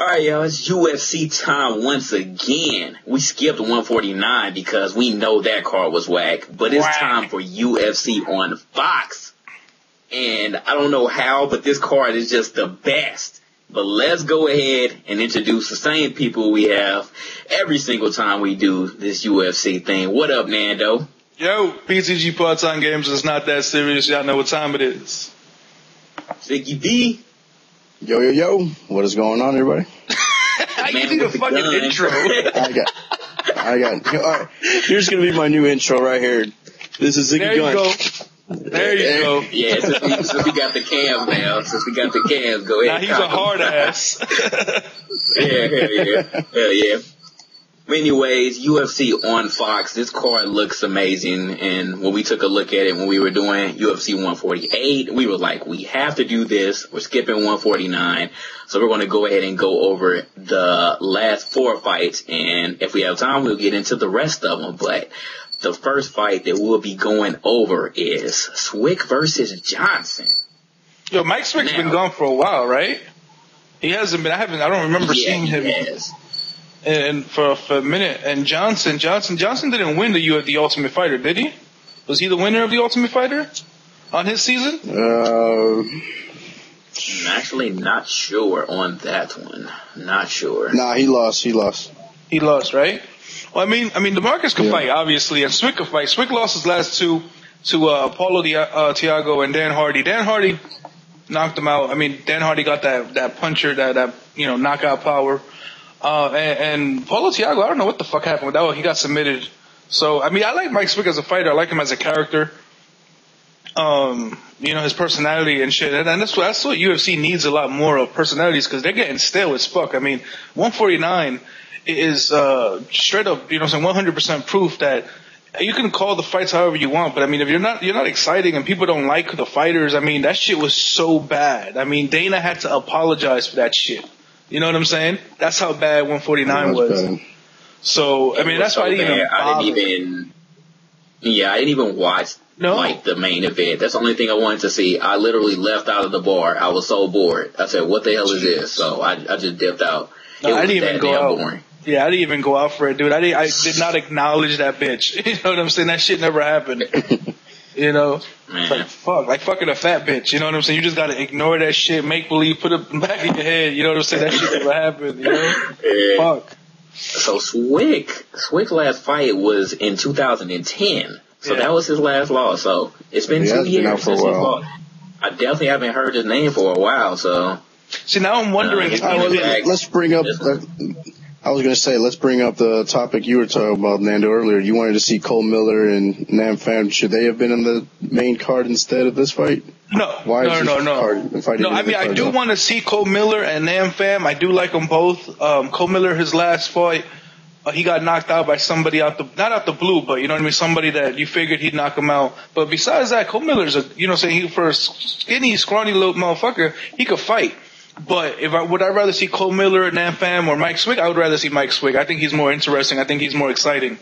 Alright, y'all, it's UFC time once again. We skipped 149 because we know that card was whack, but it's time for UFC on Fox. And I don't know how, but this card is just the best. But let's go ahead and introduce the same people we have every single time we do this UFC thing. What up, Nando? Yo, PTG part-time games is not that serious. Y'all know what time it is. Sticky B. Yo. What is going on, everybody? You need a fucking intro. I got. All right, here's gonna be my new intro right here. This is Ziggy Gun. There you go. Yeah, since we got the cams now, go ahead. Now he's a hard ass. Hell yeah. Anyways, UFC on Fox. This card looks amazing, and when we took a look at it when we were doing UFC 148, we were like, we have to do this. We're skipping 149, so we're going to go ahead and go over the last 4 fights, and if we have time, we'll get into the rest of them, but the first fight that we'll be going over is Swick versus Johnson. Yo, Mike Swick's been gone for a while, right? He hasn't been. I don't remember seeing him. Yes. And for a minute. And Johnson didn't win the Ultimate Fighter, did he? Was he the winner of the Ultimate Fighter on his season? I'm actually not sure on that one. Not sure. Nah, he lost. He lost, right? Well, I mean, DeMarcus could fight, obviously, and Swick could fight. Swick lost his last two to Paulo Thiago and Dan Hardy. Dan Hardy knocked him out. I mean, Dan Hardy got that puncher, that knockout power. And Paulo Thiago, I don't know what the fuck happened with that one. He got submitted. So, I mean, I like Mike Swick as a fighter. I like him as a character. His personality and shit. And that's what UFC needs, a lot more of personalities, because they're getting stale as fuck. I mean, 149 is straight up, 100% proof that you can call the fights however you want, but I mean, if you're not exciting and people don't like the fighters, I mean, that shit was so bad. I mean, Dana had to apologize for that shit. You know what I'm saying? That's how bad 149 was. Bad. So, I mean, that's why I didn't even watch the main event. That's the only thing I wanted to see. I literally left out of the bar. I was so bored. I said, what the hell is this? So I just dipped out. No, I didn't even go out. Boring. Yeah, I didn't even go out for it, dude. I did not acknowledge that bitch. You know what I'm saying? That shit never happened. Man. Like fucking a fat bitch. You know what I'm saying? You just gotta ignore that shit, make believe, put it back in your head. You know what I'm saying? That shit never happened. Fuck. So Swick's last fight was in 2010. So that was his last loss. So it's been 2 years since he fought. I definitely haven't heard his name for a while. So see, now I'm wondering. Let's bring up. I was going to say, let's bring up the topic you were talking about, Nando, earlier. You wanted to see Cole Miller and Nam Pham. Should they have been in the main card instead of this fight? No. No. I mean, I do want to see Cole Miller and Nam Pham. I do like them both. Cole Miller, his last fight, he got knocked out by somebody not out the blue, but you know what I mean? Somebody that you figured he'd knock him out. But besides that, Cole Miller's for a skinny, scrawny little motherfucker, he could fight. But would I rather see Cole Miller, Nam Pham, or Mike Swick? I would rather see Mike Swick. I think he's more interesting. I think he's more exciting.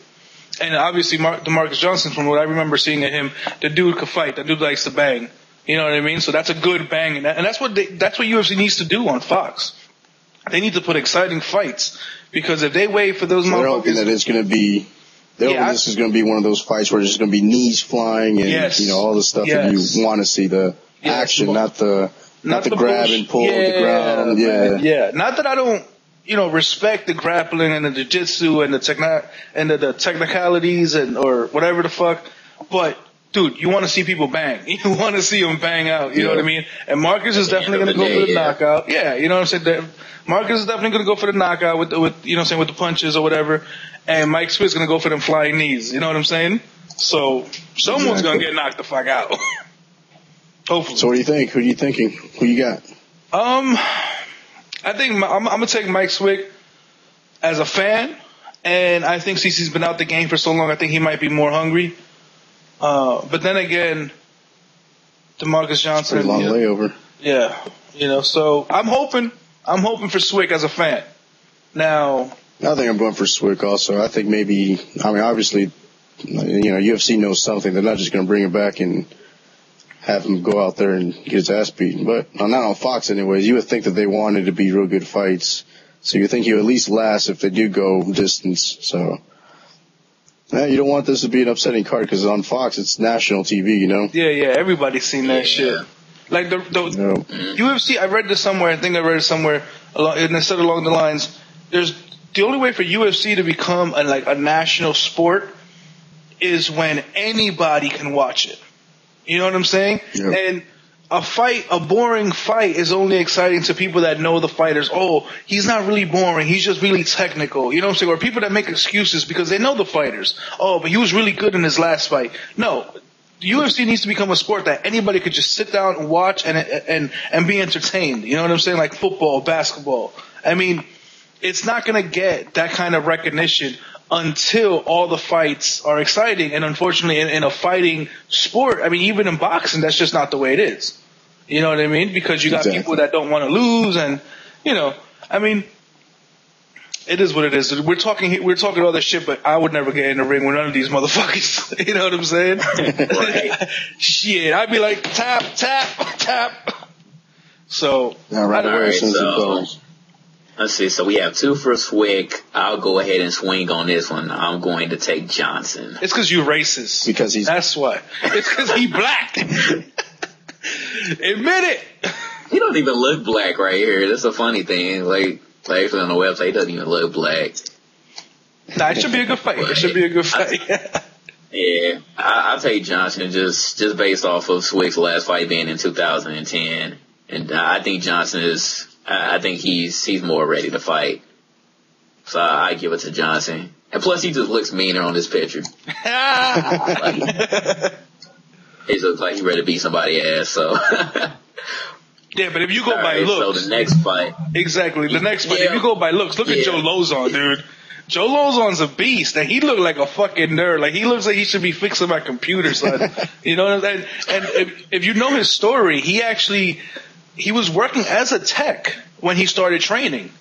And obviously, DeMarcus Johnson, from what I remember seeing of him, the dude could fight. The dude likes to bang. You know what I mean? So that's a good bang. And that's what UFC needs to do on Fox. They need to put exciting fights. Because if they wait for those motherfuckers... They're hoping that it's going to be... this is going to be one of those fights where there's going to be knees flying and, all the stuff that you want to see. The action, not the grab and pull the ground. Yeah. Not that I don't, respect the grappling and the jiu-jitsu and the technicalities or whatever the fuck. But, dude, you want to see people bang. You want to see them bang out. You know what I mean? And Marcus is definitely going to go for the knockout. Yeah, you know what I'm saying? Marcus is definitely going to go for the knockout with the punches or whatever. And Mike Swick's going to go for them flying knees. You know what I'm saying? So, someone's going to get knocked the fuck out. Hopefully. So what do you think? Who are you thinking? Who you got? I think I'm gonna take Mike Swick as a fan, and I think CC's been out the game for so long. I think he might be more hungry. But then again, DeMarcus Johnson. Pretty long layover. Yeah, So I'm hoping for Swick as a fan. Now. I think I'm going for Swick also. I think obviously, UFC knows something. They're not just going to bring him back and have him go out there and get his ass beaten. But not on Fox anyways. You would think that they wanted to be real good fights. So you think he'll at least last if they do go distance. So, you don't want this to be an upsetting card because on Fox it's national TV, you know? Yeah, everybody's seen that shit. Like the UFC, I read this somewhere, I think I read it somewhere, and it said along the lines, the only way for UFC to become a national sport is when anybody can watch it. You know what I'm saying? Yep. And a boring fight is only exciting to people that know the fighters. Oh, he's not really boring. He's just really technical. You know what I'm saying? Or people that make excuses because they know the fighters. Oh, but he was really good in his last fight. No. The UFC needs to become a sport that anybody could just sit down and watch and be entertained. You know what I'm saying? Like football, basketball. I mean, it's not going to get that kind of recognition until all the fights are exciting. And unfortunately, in a fighting sport, I mean, even in boxing, that's just not the way it is. You know what I mean? Because you got people that don't want to lose, and I mean, it is what it is. We're talking all this shit, but I would never get in the ring with none of these motherfuckers. You know what I'm saying? Right. Shit, I'd be like tap, tap, tap. So right away as soon as it goes. Let's see. So we have 2 for Swick. I'll go ahead and swing on this one. I'm going to take Johnson. It's because you're racist. That's why. It's because he's black. Admit it. He don't even look black right here. That's a funny thing. Like actually on the website, he doesn't even look black. Nah, it should be a good fight. It should be a good fight. Yeah, I'll take Johnson just based off of Swick's last fight being in 2010, and I think Johnson is. I think he's more ready to fight. So I give it to Johnson. And plus, he just looks meaner on this picture. He looks like he's ready to beat somebody's ass. So. Yeah, but if you go by looks. So the next fight. Exactly. The next fight. If you go by looks, look at Joe Lauzon, dude. Joe Lauzon's a beast, and he looked like a fucking nerd. Like, he looks like he should be fixing my computer, son. You know what I'm saying? And if you know his story, he was working as a tech when he started training.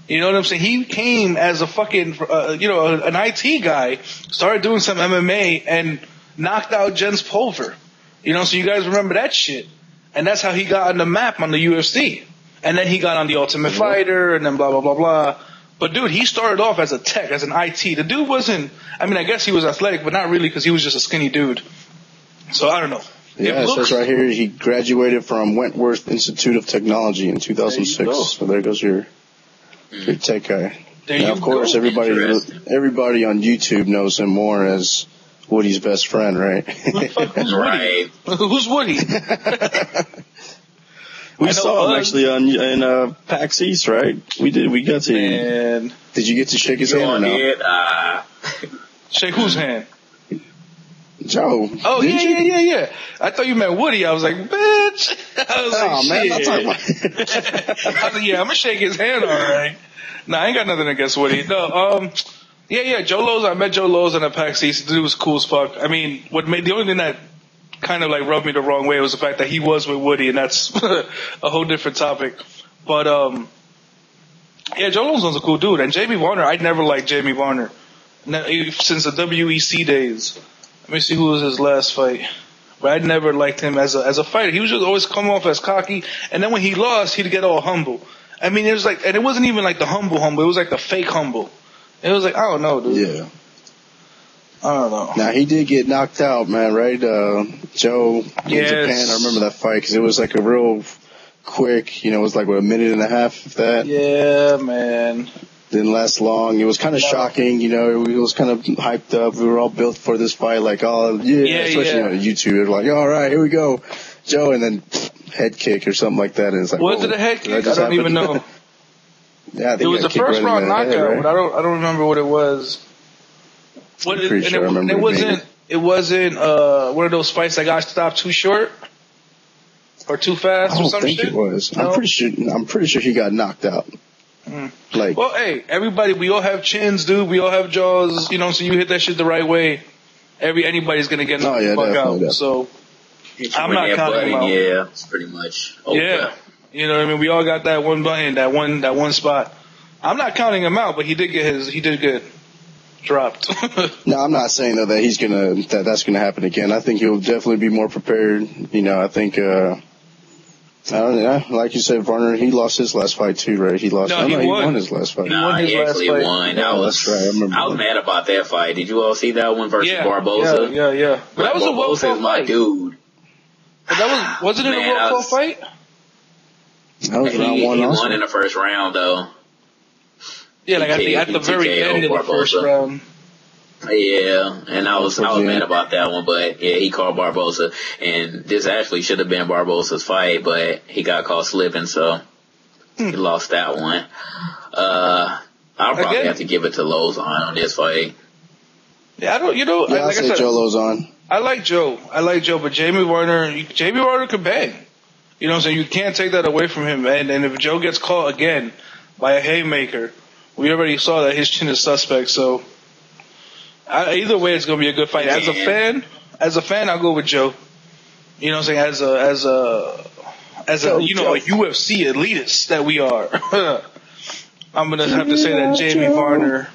You know what I'm saying? He came as a fucking, an IT guy, started doing some MMA, and knocked out Jens Pulver. So you guys remember that shit. And that's how he got on the map on the UFC. And then he got on the Ultimate Fighter, and then blah, blah, blah, blah. But dude, he started off as a tech, as an IT. The dude wasn't, I guess he was athletic, but not really, because he was just a skinny dude. So I don't know. Yeah, it says right here he graduated from Wentworth Institute of Technology in 2006. So there goes your tech guy. Now, of course, everybody on YouTube knows him more as Woody's best friend, right? Who's Woody? Who's Woody? We saw him actually in PAX East, right? We got to. Man. Did you get to shake his hand or no? Shake whose hand? Joe. Oh, yeah. I thought you meant Woody. I was like, bitch. I was like, man, shit. I'm like, yeah, I'm going to shake his hand, all right. Nah, I ain't got nothing against Woody. No, Joe Lauzon. I met Joe Lauzon at PAX East. The dude was cool as fuck. I mean, the only thing that kind of like rubbed me the wrong way was the fact that he was with Woody, and that's a whole different topic. But, Joe Lauzon's a cool dude. And Jamie Varner, I'd never liked Jamie Varner. Since the WEC days. Let me see who was his last fight. But I'd never liked him as a fighter. He was just always come off as cocky, and then when he lost, he'd get all humble. I mean, it was like, and it wasn't even like the humble, it was like the fake humble. It was like, I don't know, dude. Yeah. I don't know. Now, he did get knocked out, man, right? Joe in Japan, I remember that fight, because it was like a real quick, it was like, a minute and a half, if that. Yeah, man. Didn't last long. It was kind of shocking, it was kind of hyped up. We were all built for this fight, like, especially on YouTube. They're like, all right, here we go, Joe, and then head kick or something like that. And it's like, was it a head kick? I don't even know. Yeah, I think it was the first round knockout, head, right? But I don't remember what it was. It wasn't one of those fights that got stopped too short or too fast or something. I don't think it was. No? I'm pretty sure he got knocked out. Well, hey, everybody, we all have chins, dude. We all have jaws, so you hit that shit the right way. Anybody's gonna get knocked the fuck out. So I'm not counting him out. Yeah, it's pretty much over. Yeah, you know what I mean. We all got that one button, that one spot. I'm not counting him out, but he did get dropped. No, I'm not saying though that that's gonna happen again. I think he'll definitely be more prepared. I think Like you said, Varner, he lost his last fight too, right? He won his last fight. No, he actually won. That's right. I was mad about that fight. Did you all see that one versus Barboza? Yeah. But that was Barboza is my dude. But wasn't it a World Cup fight? That was round one. He won in the first round, though. Yeah, like at the very end of the first round. Yeah, and I was mad about that one, but yeah, he called Barboza, and this actually should have been Barboza's fight, but he got caught slipping, so he lost that one. I'll probably have to give it to Lauzon on this fight. Yeah, I say Joe Lauzon. I like Joe, but Jamie Varner can bang. You know what I'm saying? You can't take that away from him, and if Joe gets caught again by a haymaker, we already saw that his chin is suspect, so either way it's going to be a good fight. As a fan, I'll go with Joe. You know what I'm saying? As a UFC elitist that we are, I'm going to have to say that Jamie Varner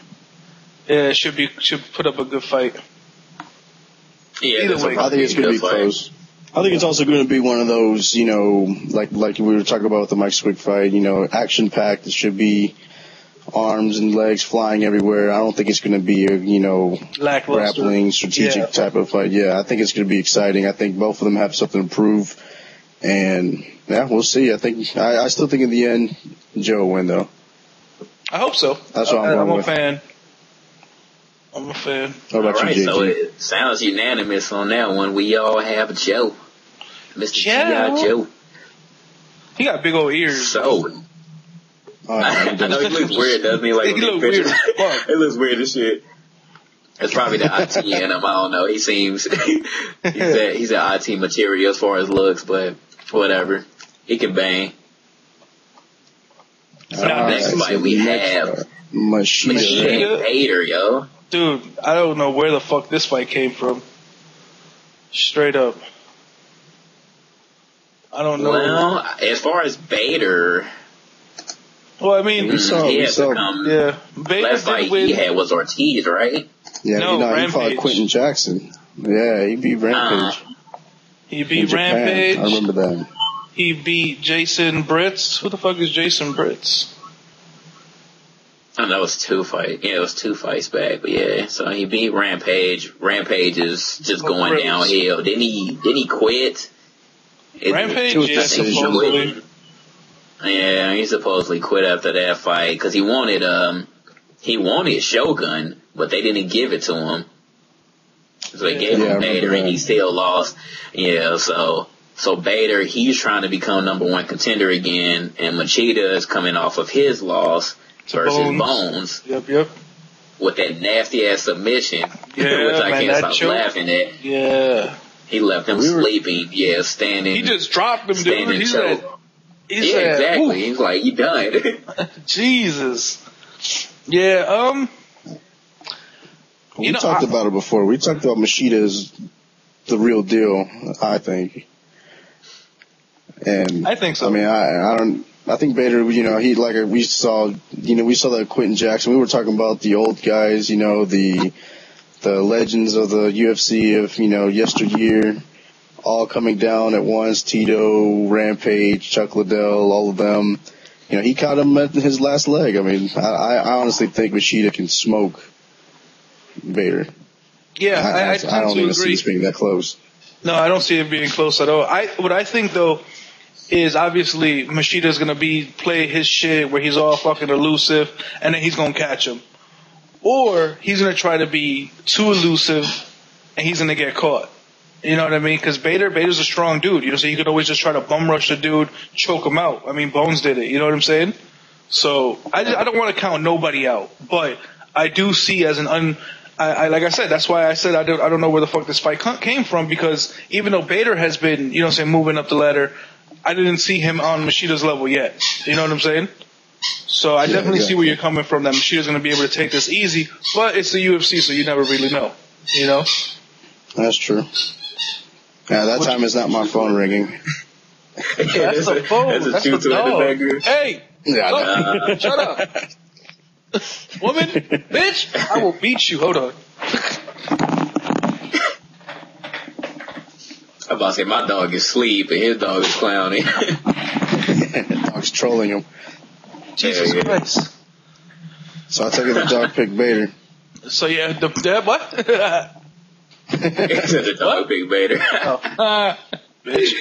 should put up a good fight. Yeah, either way, I think it's going to be close. I think it's also going to be one of those, like we were talking about with the Mike Swick fight, action packed. It should be arms and legs flying everywhere. I don't think it's going to be a grappling, strategic type of fight. Yeah, I think it's going to be exciting. I think both of them have something to prove, and yeah, we'll see. I still think in the end, Joe will win though. I hope so. That's what I'm a fan. I'm a fan. What about you, JT? So it sounds unanimous on that one. We all have Joe. Mr. G.I. Joe. He got big old ears. So. I know he looks weird, doesn't he? Like, he looks weird. It looks weird as shit. It's probably the IT in him. I don't know. He seems he's an IT material as far as looks, but whatever. He can bang. So next fight we have Machida and Bader, yo. Dude, I don't know where the fuck this fight came from. Straight up. I don't know. Well, as far as Bader, well, I mean, we saw. Yeah, last fight he had was Ortiz, right? Yeah, he fought Quentin Jackson. Yeah, he beat Rampage. He beat Rampage. I remember that. He beat Jason Britz. Who the fuck is Jason Britz? Oh, that was 2 fights. Yeah, it was 2 fights back. But yeah, so he beat Rampage. Rampage is just going downhill. Didn't he quit? Rampage is supposedly. Yeah, he supposedly quit after that fight because he wanted Shogun, but they didn't give it to him. So they gave him Bader, and he still lost. Yeah, so Bader, he's trying to become #1 contender again, and Machida is coming off of his loss versus Bones. Yep. With that nasty ass submission, which I can't stop laughing at. Yeah. He left him sleeping. Yeah, standing. He just dropped him, dude. Exactly. Oof. He's like, you done. Jesus. Yeah. We talked about it before. We talked about Machida as the real deal, I think. And I think so. I mean, I think Bader, we saw that Quentin Jackson. We were talking about the old guys, the legends of the UFC of, yesteryear, all coming down at once. Tito, Rampage, Chuck Liddell, all of them. He caught him at his last leg. I mean, I honestly think Machida can smoke Bader. Yeah, I don't even see this being that close. No, I don't see it being close at all. What I think though is obviously Machida's gonna play his shit where he's all fucking elusive, and then he's gonna catch him, or he's gonna try to be too elusive, and he's gonna get caught. You know what I mean? Because Bader's a strong dude. So you could always just try to bum rush the dude, choke him out. I mean, Bones did it. You know what I'm saying? So I don't want to count nobody out, but I do see as like I said, that's why I said I don't know where the fuck this fight came from, because even though Bader has been, moving up the ladder, I didn't see him on Machida's level yet. You know what I'm saying? So I definitely see where you're coming from, that Machida's going to be able to take this easy, but it's the UFC, so you never really know. That's true. Yeah, that time is not my phone ringing. That's the phone. That's the dog. Hey! Yeah, shut up. Woman, bitch, I will beat you. Hold on. I about to say my dog is asleep and his dog is clowning. Dog's trolling him. Jesus Christ. So I take it the dog picked Bader. So yeah, the what? The dog picked Bader. Bitch.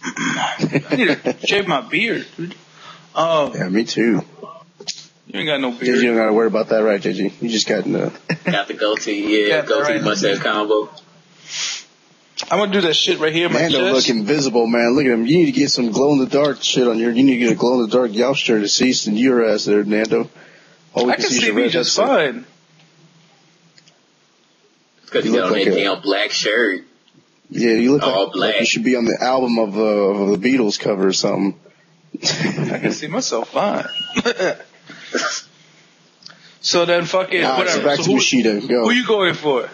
I need to shave my beard, dude. Yeah, me too. You ain't got no beard. JG, you don't gotta worry about that, right, JG? You just got Got the goatee, goatee mustache combo. I'm gonna do that shit right here in my chest. Mando look invisible, man. Look at him. You need to get some glow-in-the-dark shit on your... You need to get a glow-in-the-dark Youtster to see your ass there, Nando. I can see me just fine. Because you got on that damn black shirt. Yeah, you look all black. Like you should be on the album of the Beatles cover or something. I can see myself fine. So then fucking whatever. So back to Machida. Go. Who you going for?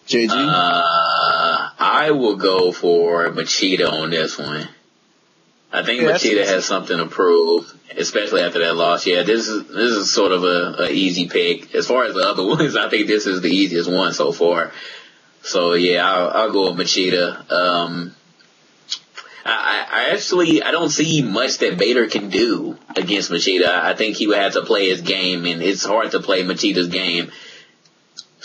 JG? I will go for Machida on this one. I think Machida has something to prove, especially after that loss. Yeah, this is sort of a easy pick. As far as the other ones, I think this is the easiest one so far. So yeah, I'll go with Machida. I don't see much that Bader can do against Machida. I think he would have to play his game, and it's hard to play Machida's game.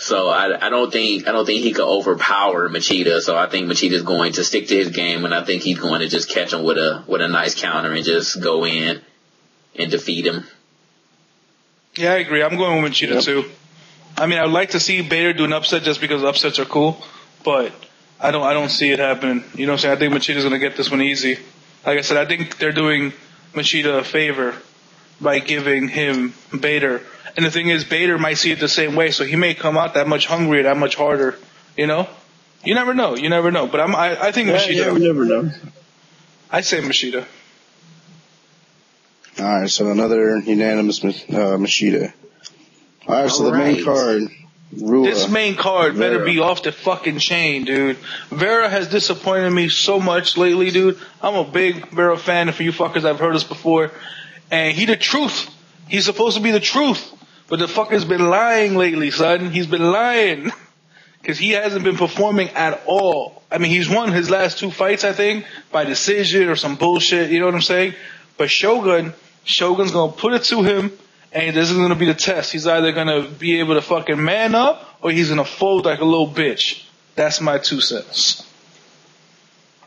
So I don't think he could overpower Machida. So I think Machida's going to stick to his game, and I think he's going to just catch him with a nice counter and just go in and defeat him. Yeah, I agree. I'm going with Machida too. I mean, I'd like to see Bader do an upset just because upsets are cool, but I don't see it happening. You know what I'm saying? I think Machida's going to get this one easy. Like I said, I think they're doing Machida a favor by giving him Bader. And the thing is, Bader might see it the same way, so he may come out that much hungrier, that much harder. You know? You never know. But I think Machida. Yeah, we never know. I say Machida. All right, so another unanimous Machida. All right, so the main card. This main card better be off the fucking chain, dude. Vera has disappointed me so much lately, dude. I'm a big Vera fan, and for you fuckers, I've heard this before. And he the truth. He's supposed to be the truth. But the fucker's been lying lately, son. He's been lying. Because he hasn't been performing at all. I mean, he's won his last 2 fights, I think, by decision or some bullshit, you know what I'm saying? But Shogun's gonna put it to him, and this is gonna be the test. He's either gonna be able to fucking man up, or he's gonna fold like a little bitch. That's my 2 cents.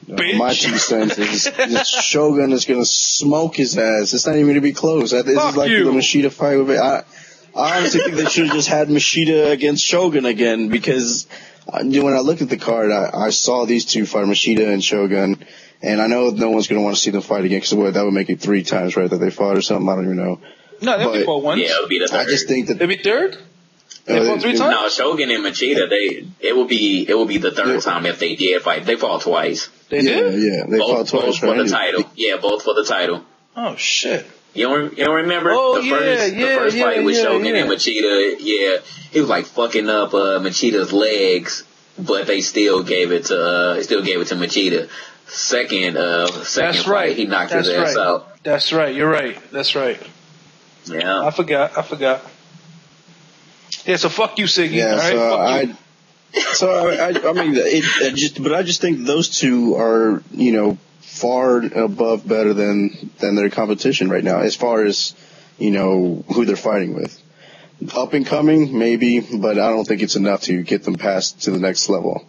Bitch. My 2 cents is this Shogun is gonna smoke his ass. It's not even gonna be close. This is like the Machida fight with it. I honestly think they should have just had Machida against Shogun again, because when I looked at the card, I saw these 2 fight, Machida and Shogun, and I know no one's going to want to see them fight again, because that would make it 3 times, right, that they fought or something. I don't even know. No, they'll be fought once. Yeah, it would be the third. I just think that... They'll be third? They fought 3 times? No, Shogun and Machida, it will be the third time if they did fight. They fought twice. They did? Yeah, they fought twice, both for the title. Yeah, both for the title. Oh, shit. You don't remember the first fight with Shogun and Machida? Yeah, he was like fucking up Machida's legs, but they still gave it to Machida. Second fight, he knocked his ass out. That's right. You're right. That's right. Yeah, I forgot. Yeah, so fuck you, Siggy. Yeah, all right, I just think those 2 are, far above better than their competition right now, as far as, who they're fighting with. Up and coming, maybe, but I don't think it's enough to get them past to the next level.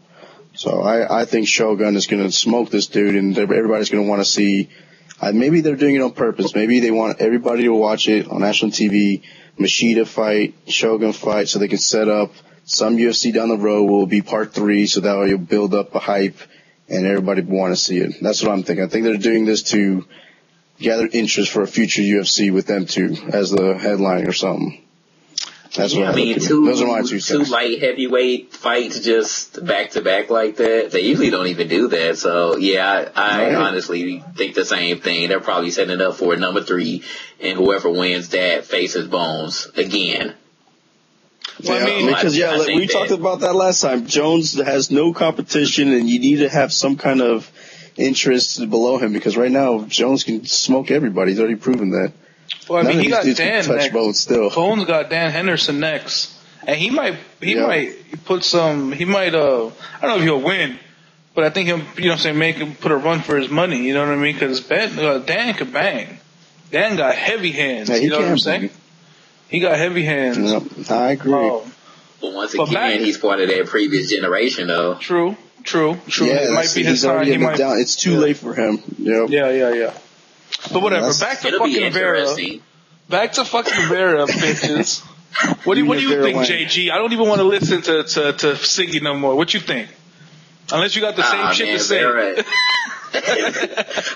So I think Shogun is going to smoke this dude, and everybody's going to want to see. Maybe they're doing it on purpose. Maybe they want everybody to watch it on national TV. Machida fight, Shogun fight, so they can set up some UFC down the road will be part 3, so that way you'll build up a hype and everybody will want to see it. That's what I'm thinking. I think they're doing this to gather interest for a future UFC with them too, as the headline or something. That's what I mean. Those are my 2 cents. 2 light heavyweight fights just back to back like that. They usually don't even do that. So yeah, I honestly think the same thing. They're probably setting it up for number 3, and whoever wins that faces Bones again. Well, we talked about that last time. Jones has no competition, and you need to have some kind of interest below him, because right now Jones can smoke everybody. He's already proven that. Well, I mean, he got Dan touch next. Bones still. Bones got Dan Henderson next, And he might put some, I don't know if he'll win, but I think he'll, make him put a run for his money, you know what I mean? Cause Dan could bang. Dan got heavy hands, you know what I'm saying? He got heavy hands. Yep, I agree. But once again, he's part of that previous generation, though. True. Yeah, it might be his time. It's too late for him. Yep. Yeah. But whatever. Back to fucking Vera. Back to fucking Vera, bitches. What do you think, JG? I don't even want to listen to Siggy no more. What you think? Unless you got the same shit to say. Vera.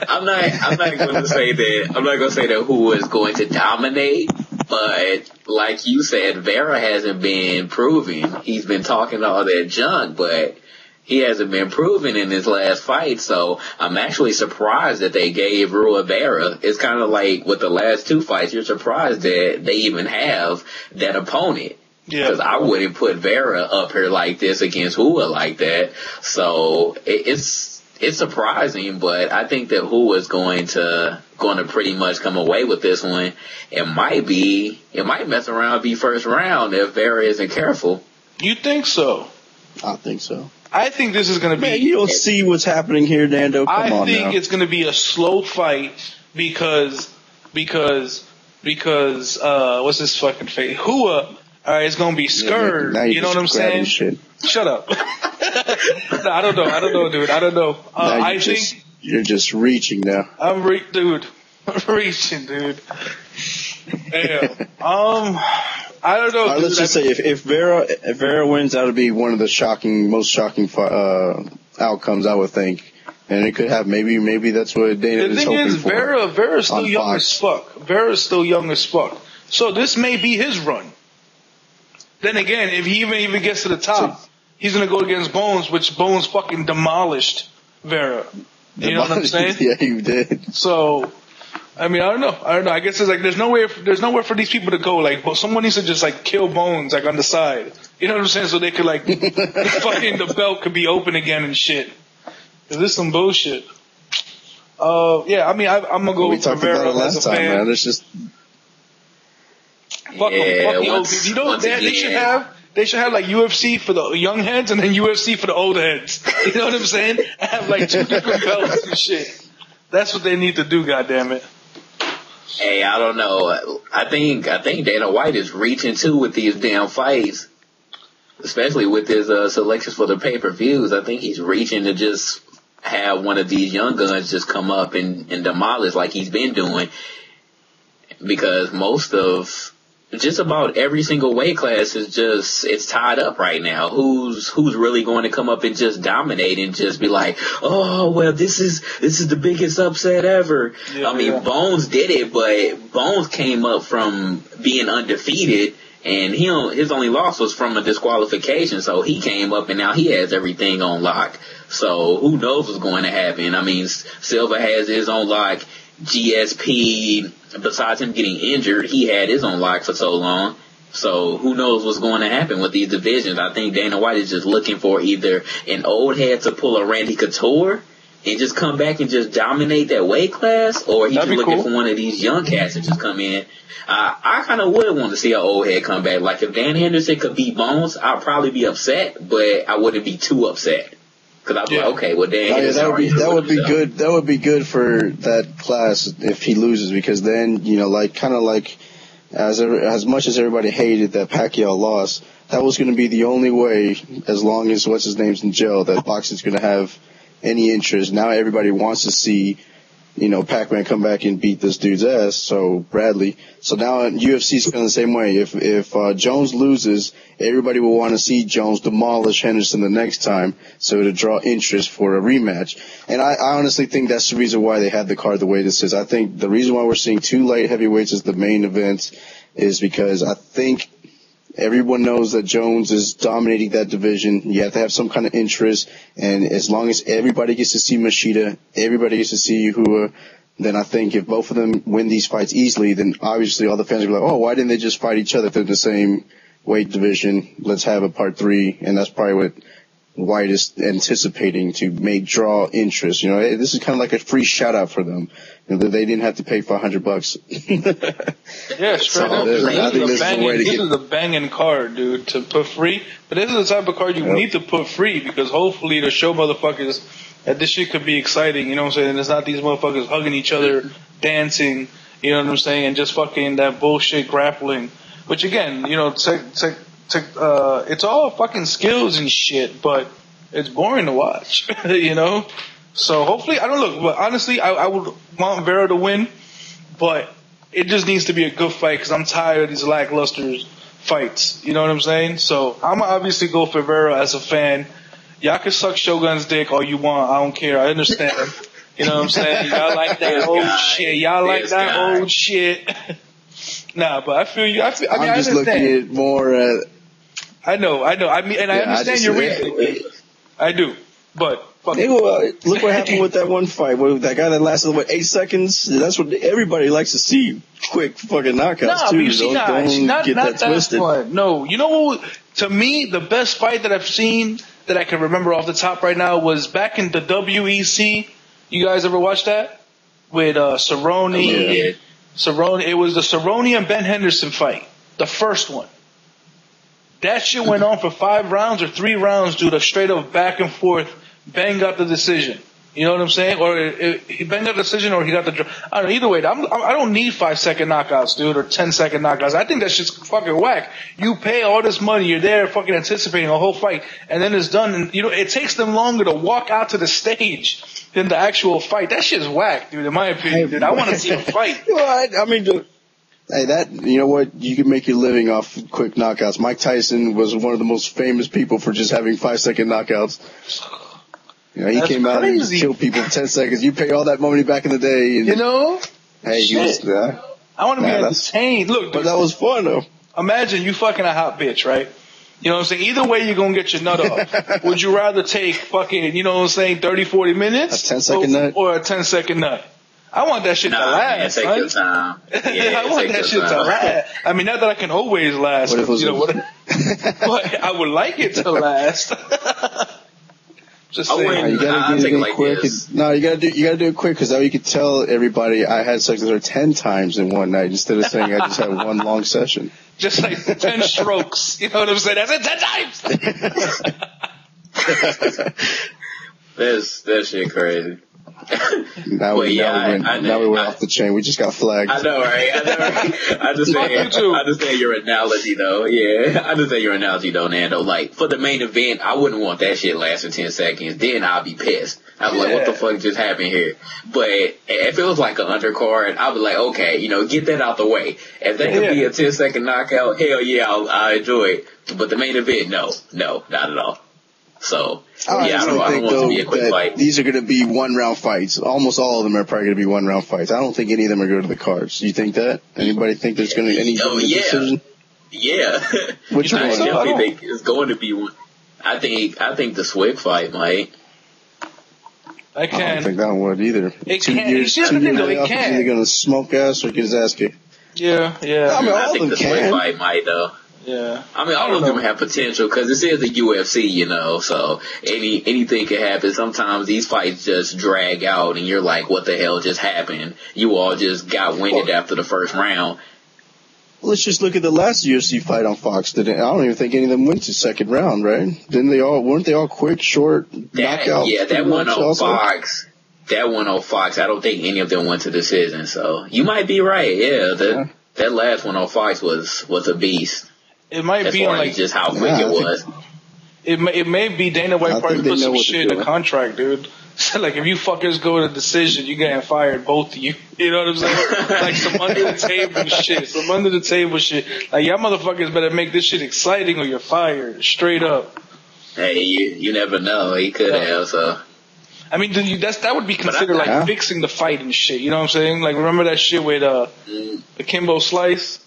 I'm not going to say that. I'm not going to say that who is going to dominate. But like you said, Vera hasn't been proving. He's been talking all that junk, but he hasn't been proven in his last fight. So I'm actually surprised that they gave Rua Vera. It's kind of like with the last two fights, you're surprised that they even have that opponent. Yeah. Because I wouldn't put Vera up here like this against Rua like that. So it's surprising, but I think that Rua is going to pretty much come away with this one. It might mess around and be first round if Vera isn't careful. You think so? I think so. I think this is going to be... Man, you don't see what's happening here, Nando. I think it's going to be a slow fight because what's his fucking face? Rua, it's going to be scared. Yeah, you know what I'm saying? Shit. Shut up. No, I don't know, dude. I don't know. I think... You're just reaching now. I'm reaching, dude. Damn. I don't know. All right, let's just say if Vera wins, that would be one of the most shocking outcomes, I would think. And it could have maybe that's what Dana is hoping for. The thing is, Vera's still young as fuck. Vera's still young as fuck. So this may be his run. Then again, if he even gets to the top, he's gonna go against Bones, which Bones fucking demolished Vera. You know what I'm saying? Yeah, you did. So, I mean, I don't know. I guess it's like there's nowhere for these people to go. Like, someone needs to just like kill Bones like on the side. You know what I'm saying? So they could like the belt could be open again and shit. Cause this is some bullshit. Yeah. I mean, I'm gonna go with Vera as a fan. Man. It's just fuck the old people. You know what they should have like UFC for the young heads and then UFC for the old heads. You know what I'm saying? Have like two different belts and shit. That's what they need to do, goddammit. Hey, I don't know. I think Dana White is reaching too with these damn fights, especially with his selections for the pay-per-views. I think he's reaching to just have one of these young guns just come up and demolish like he's been doing, because just about every single weight class it's tied up right now. Who's really going to come up and just dominate and just be like, oh, well, this is the biggest upset ever. Yeah, I mean, Bones did it, but Bones came up from being undefeated, and his only loss was from a disqualification. So he came up and now he has everything on lock. So who knows what's going to happen? I mean, Silva has his own lock. GSP, besides him getting injured, he had his own lock for so long. So who knows what's going to happen with these divisions? I think Dana White is just looking for either an old head to pull a Randy Couture and just come back and just dominate that weight class, or he's looking for one of these young cats to just come in. I kind of would want to see an old head come back. Like if Dan Henderson could beat Bones, I'd probably be upset, but I wouldn't be too upset. Because I'd be like, okay, well, Dan Henderson that would be good. That would be good for that class if he loses, because then, as much as everybody hated that Pacquiao loss, that was going to be the only way, as long as what's his name's in jail, that boxing's going to have any interest. Now everybody wants to see, Pac-Man come back and beat this dude's ass, so Bradley. So now UFC's feeling the same way. If Jones loses, everybody will want to see Jones demolish Henderson the next time, so to draw interest for a rematch. And I honestly think that's the reason why they had the card the way this is. I think the reason why we're seeing two light heavyweights as the main events is because I think everyone knows that Jones is dominating that division. You have to have some kind of interest, and as long as everybody gets to see Machida, everybody gets to see Rua, then I think if both of them win these fights easily, then obviously all the fans will be like, oh, why didn't they just fight each other if they're in the same weight division? Let's have a part 3, and that's probably what White is anticipating to draw interest. You know, this is kind of like a free shout out for them. You know, they didn't have to pay $100. Yeah, straight up. This is a banging card, dude, to put free. But this is the type of card you need to put free because hopefully to show motherfuckers that this shit could be exciting. You know what I'm saying? And it's not these motherfuckers hugging each other, dancing. You know what I'm saying? And just fucking that bullshit grappling. Which again, you know, it's all fucking skills and shit, but it's boring to watch, you know? So hopefully, but honestly, I would want Vera to win, but it just needs to be a good fight because I'm tired of these lackluster fights, you know what I'm saying? So I'm gonna obviously go for Vera as a fan. Y'all can suck Shogun's dick all you want, I don't care, I understand. You know what I'm saying? Y'all like that old shit. Y'all like that old shit. Nah, but I feel you. I mean, I'm just looking at it more. I know. I mean, and I understand your reasoning. I do, but look what happened with that one fight. With that guy that lasted 8 seconds. That's what everybody likes to see. Quick fucking knockouts too. Don't get that twisted. Fun. No, you know what? To me, the best fight that I've seen that I can remember off the top right now was back in the WEC. You guys ever watch that with Cerrone? Yeah. Cerrone. It was the Cerrone and Ben Henderson fight, the first one. That shit went on for 5 rounds or 3 rounds, dude. A straight up back and forth, bang got the decision. You know what I'm saying? Or he banged got the decision, or he got the. I don't know. Either way, I don't need 5-second knockouts, dude, or 10-second knockouts. I think that shit's fucking whack. You pay all this money, you're there fucking anticipating a whole fight, and then it's done. And you know it takes them longer to walk out to the stage than the actual fight. That shit's whack, dude. In my opinion, dude. I want to see a fight. Well, I mean, dude. Hey, you know what? You can make your living off quick knockouts. Mike Tyson was one of the most famous people for just having 5-second knockouts. You know, he came out and killed people in 10 seconds. You pay all that money back in the day. And, you know? Hey, he was, I want to be entertained. Look, dude, but that was fun, though. Imagine you fucking a hot bitch, right? You know what I'm saying? Either way, you're going to get your nut off. Would you rather take fucking, you know what I'm saying, 30, 40 minutes? A 10-second nut? Or a 10-second nut? I want that shit to last, man, take your time. Yeah, I want that shit to last. I mean, not that I can always last, but I would like it to last. Just saying. You gotta do it quick. No, you gotta do it quick because now you can tell everybody I had sex with her 10 times in one night instead of saying I just had one long session. Just like 10 strokes. You know what I'm saying? That's it 10 times. That shit crazy. Now we went off the chain. We just got flagged. I know, right? I understand your analogy, though. Yeah, I understand your analogy, though, Nando. Like, for the main event, I wouldn't want that shit lasting 10 seconds. Then I'll be pissed. I'll be like, what the fuck just happened here? But if it was like an undercard, I'll be like, okay, you know, get that out the way. If that could be a 10-second knockout, hell yeah, I'll enjoy it. But the main event, no, not at all. So, I don't want it to be a quick fight. These are going to be 1-round fights. Almost all of them are probably going to be 1-round fights. I don't think any of them are going to the cards. Do you think that? Anybody think there's going to be any decision? Yeah. Which one? I definitely think it's going to be one. I think the Swick fight might. I don't think that one would either. It 2 can. years It off, can. either going to smoke ass or get his ass kicked. Yeah. I mean, I think the Swick fight might, though. Yeah. I mean, all of them have potential because this is the UFC, you know, so anything can happen. Sometimes these fights just drag out and you're like, what the hell just happened? You all just got winded after the first round. Let's just look at the last UFC fight on Fox. I don't even think any of them went to second round, right? Weren't they all quick, short, knockout? Yeah, that one on Fox. That one on Fox, I don't think any of them went to decision, so you might be right, That last one on Fox was a beast. It might be on just how quick it was. It may be Dana White probably put some shit in the contract, dude. So like if you fuckers go to decision, you getting fired, both of you. You know what I'm saying? Like some under the table shit. Like y'all motherfuckers better make this shit exciting or you're fired, straight up. Hey, you never know. He could have. So I mean, that would be considered like fixing the fight and shit. You know what I'm saying? Like remember that shit with the Kimbo Slice?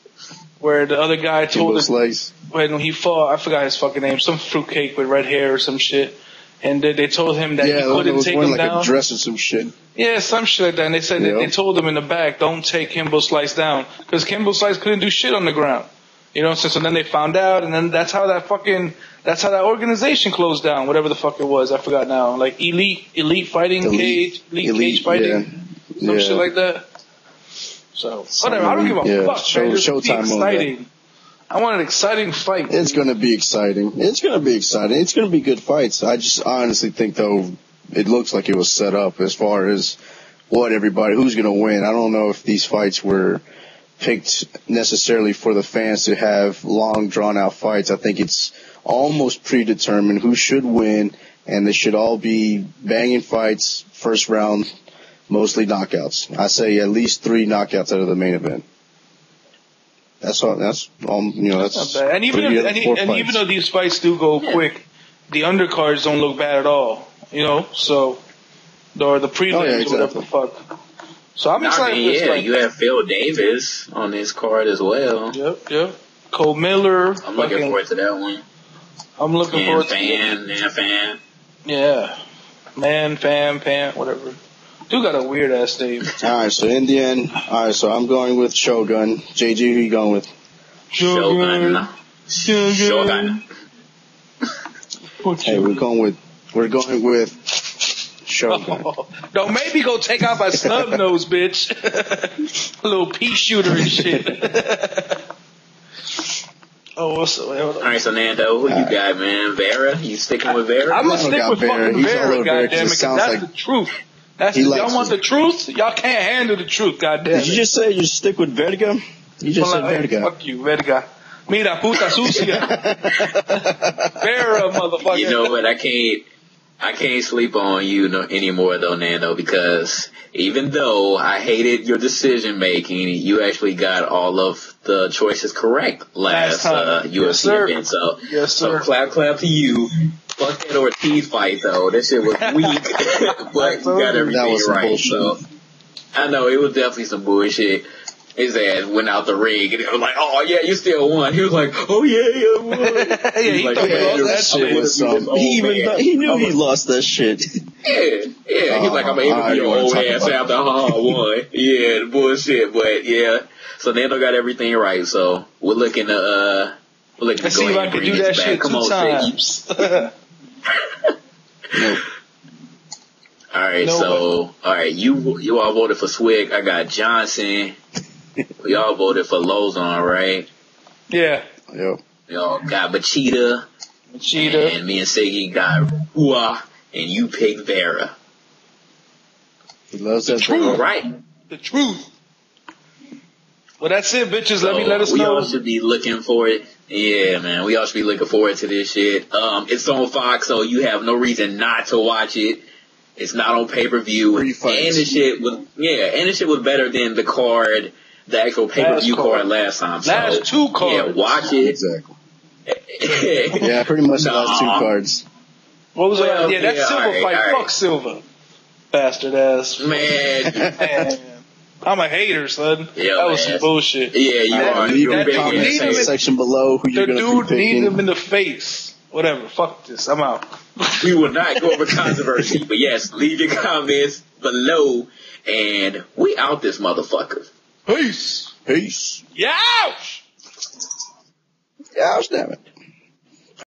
Where the other guy told him when he fought, I forgot his fucking name, some fruitcake with red hair or some shit, and they told him that he couldn't take him down. A dress or some shit. Yeah, some shit like that. And they said that they told him in the back, don't take Kimbo Slice down because Kimbo Slice couldn't do shit on the ground. You know what I'm saying? So then they found out, and then that's how that fucking That's how that organization closed down, whatever the fuck it was. I forgot now. Like Elite Fighting Cage, Elite Cage Fighting, some shit like that. So whatever. I don't give a fuck. Showtime exciting. I want an exciting fight. It's gonna be exciting. It's gonna be good fights. I honestly think though, it looks like it was set up as far as who's gonna win. I don't know if these fights were picked necessarily for the fans to have long drawn out fights. I think it's almost predetermined who should win, and they should all be banging fights, first round, mostly knockouts. I say at least 3 knockouts out of the main event. That's all. That's not bad. And even though these fights do go quick, the undercards don't look bad at all. So or the prelims, or whatever the fuck. So I'm excited for this fight. You have Phil Davis on this card as well. Yep. Cole Miller. I'm looking forward to that one. I'm looking forward to it. Fan. Yeah. Fan, whatever. Dude got a weird ass name. Alright, so in the end, so I'm going with Shogun. JG, who you going with? Shogun. Hey, we're going with Shogun. Don't make me go take out my snub nose, bitch. A little pea shooter and shit. What's up? All right, so Nando, who you got, man? Vera? You sticking with Vera? I'm gonna stick with fucking Vera, goddammit, because that's the truth. Y'all want the truth? Y'all can't handle the truth, goddammit. Did you just say you stick with Vertigo? You just said Vertigo. Fuck you, Vertigo. Mira, puta sucia. Vera, motherfucker. You know what? I can't sleep on you anymore, though, Nando, because even though I hated your decision making, you actually got all of the choices correct last UFC event. So, yes, sir. So clap to you. Fuck that Ortiz fight, though. That shit was weak, but you got everything right. Bullshit. So I know it was definitely some bullshit. His ass went out the ring, and it was like, "Oh yeah, you still won." He was like, "Oh yeah, I won." He like, that shit. He knew he lost that shit. Yeah. He's like, "I'm gonna interview your old ass after I won." Yeah, bullshit, but yeah. So Nando got everything right. So we're looking to Let's see if I can do that shit Come 2 on, times. Alright, you all voted for Swick. I got Johnson. We all voted for Lauzon, right? Yeah. Yep. Y'all got Machida. And me and Siggy got Hua, and you picked Vera. He loves that truth. All right. The truth. Well, that's it, bitches. Let us know. We all should be looking for it. Yeah, man. We all should be looking forward to this shit. It's on Fox, so you have no reason not to watch it. It's not on pay-per-view. And the shit was better than the card, the actual pay-per-view card last time. Last 2 cards. Yeah, watch it. Exactly. Yeah, pretty much the last 2 cards. What was that? Yeah, that Silver fight. Right. Fuck Silver. Bastard ass. Man. I'm a hater, son. That was some bullshit. Yeah, you are. Leave your comments in the section below who you're going to be picking. The dude needs him in the face. Whatever. Fuck this. I'm out. We will not go over controversy, but yes, leave your comments below, and we out this motherfucker. Peace. Peace. Youch! Youch, damn it.